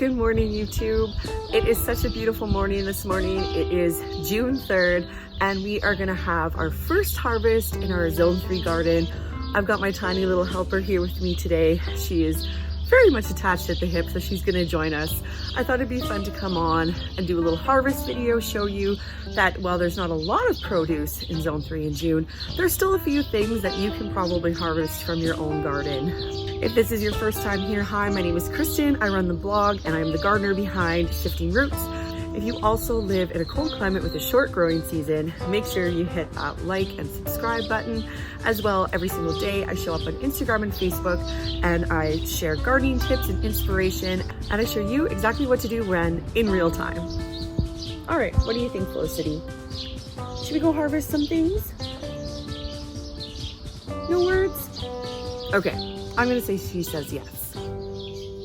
Good morning, YouTube. It is such a beautiful morning this morning. It is June 3rd and we are gonna have our first harvest in our Zone 3 garden. I've got my tiny little helper here with me today. She is very much attached at the hip, so she's gonna join us. I thought it'd be fun to come on and do a little harvest video, show you that while there's not a lot of produce in Zone 3 in June, there's still a few things that you can probably harvest from your own garden. If this is your first time here, hi, my name is Kristen. I run the blog and I'm the gardener behind Shifting Roots. If you also live in a cold climate with a short growing season, make sure you hit that like and subscribe button. As well, every single day I show up on Instagram and Facebook and I share gardening tips and inspiration, and I show you exactly what to do when in real time. All right, what do you think, Felicity? Should we go harvest some things? No words? Okay, I'm gonna say she says yes.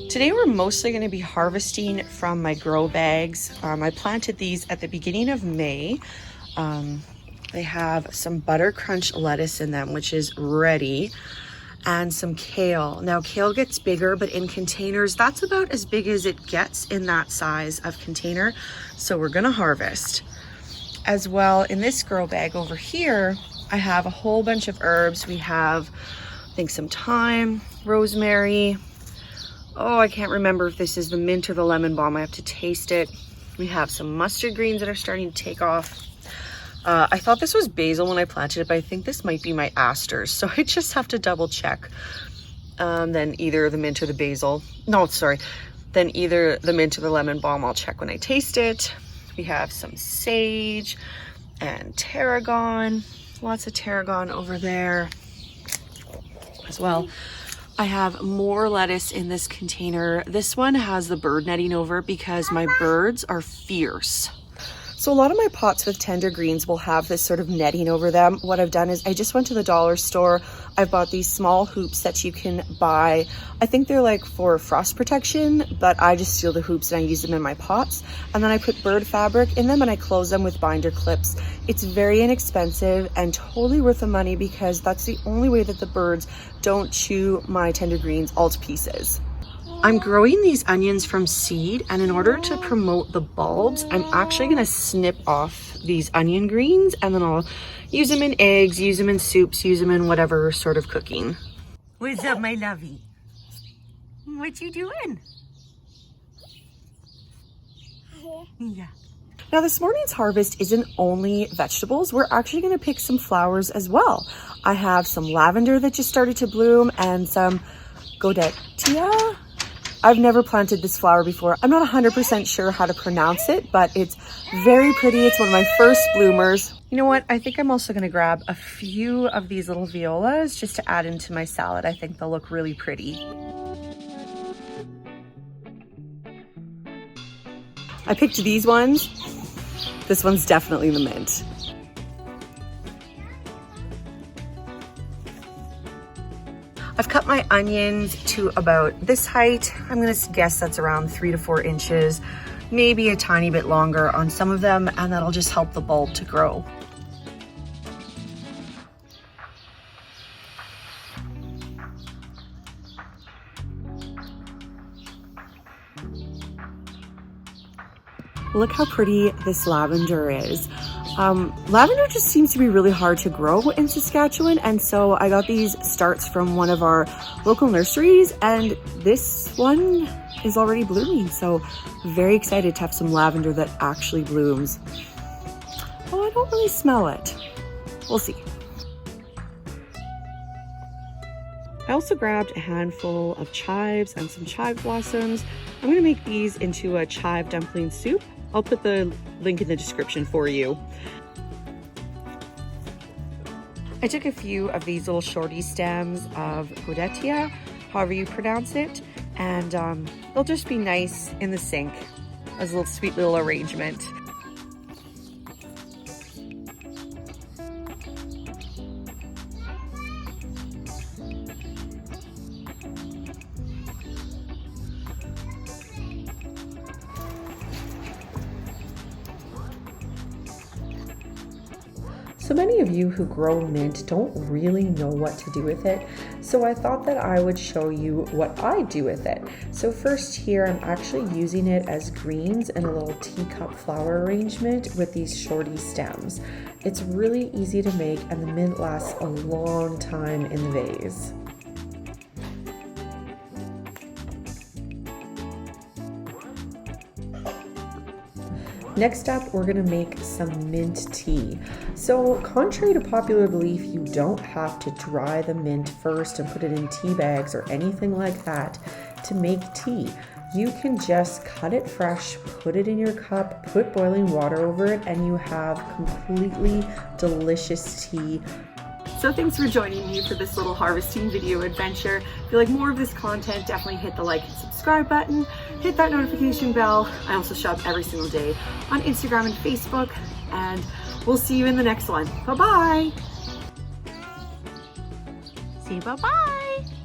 Today we're mostly going to be harvesting from my grow bags. I planted these at the beginning of May. They have some butter crunch lettuce in them, which is ready, and some kale. Now kale gets bigger, but in containers, that's about as big as it gets in that size of container. So we're going to harvest. As well, in this grow bag over here, I have a whole bunch of herbs. We have, I think, some thyme, rosemary. Oh, I can't remember if this is the mint or the lemon balm. I have to taste it. We have some mustard greens that are starting to take off. I thought this was basil when I planted it, but I think this might be my asters. So I just have to double check. Then either the mint or the basil. No, sorry. Then either the mint or the lemon balm. I'll check when I taste it. We have some sage and tarragon. Lots of tarragon over there as well. I have more lettuce in this container. This one has the bird netting over because my birds are fierce. So a lot of my pots with tender greens will have this sort of netting over them. What I've done is I just went to the dollar store. I've bought these small hoops that you can buy. I think they're like for frost protection, but I just steal the hoops and I use them in my pots. And then I put bird fabric in them and I close them with binder clips. It's very inexpensive and totally worth the money because that's the only way that the birds don't chew my tender greens all to pieces. I'm growing these onions from seed, and in order to promote the bulbs, I'm actually gonna snip off these onion greens and then I'll use them in eggs, use them in soups, use them in whatever sort of cooking. What's up, my lovey? What you doing? Yeah. Now this morning's harvest isn't only vegetables. We're actually gonna pick some flowers as well. I have some lavender that just started to bloom and some Godetia. I've never planted this flower before. I'm not 100% sure how to pronounce it, but it's very pretty. It's one of my first bloomers. You know what? I think I'm also gonna grab a few of these little violas just to add into my salad. I think they'll look really pretty. I picked these ones. This one's definitely the mint. I've cut my onions to about this height. I'm gonna guess that's around 3 to 4 inches, maybe a tiny bit longer on some of them, and that'll just help the bulb to grow. Look how pretty this lavender is. Lavender just seems to be really hard to grow in Saskatchewan, and so I got these starts from one of our local nurseries, and this one is already blooming, so very excited to have some lavender that actually blooms. Oh, I don't really smell it. We'll see. I also grabbed a handful of chives and some chive blossoms. I'm gonna make these into a chive dumpling soup. I'll put the link in the description for you. I took a few of these little shorty stems of Godetia, however you pronounce it, and they'll just be nice in the sink as a little sweet little arrangement. So many of you who grow mint don't really know what to do with it, so I thought that I would show you what I do with it. So first here, I'm actually using it as greens in a little teacup flower arrangement with these shorty stems. It's really easy to make and the mint lasts a long time in the vase. Next up, we're gonna make some mint tea. So contrary to popular belief, you don't have to dry the mint first and put it in tea bags or anything like that to make tea. You can just cut it fresh, put it in your cup, put boiling water over it, and you have completely delicious tea. So thanks for joining me for this little harvesting video adventure. If you like more of this content, definitely hit the like and subscribe button, hit that notification bell. I also shop every single day on Instagram and Facebook, and we'll see you in the next one. Bye-bye. See you, bye-bye.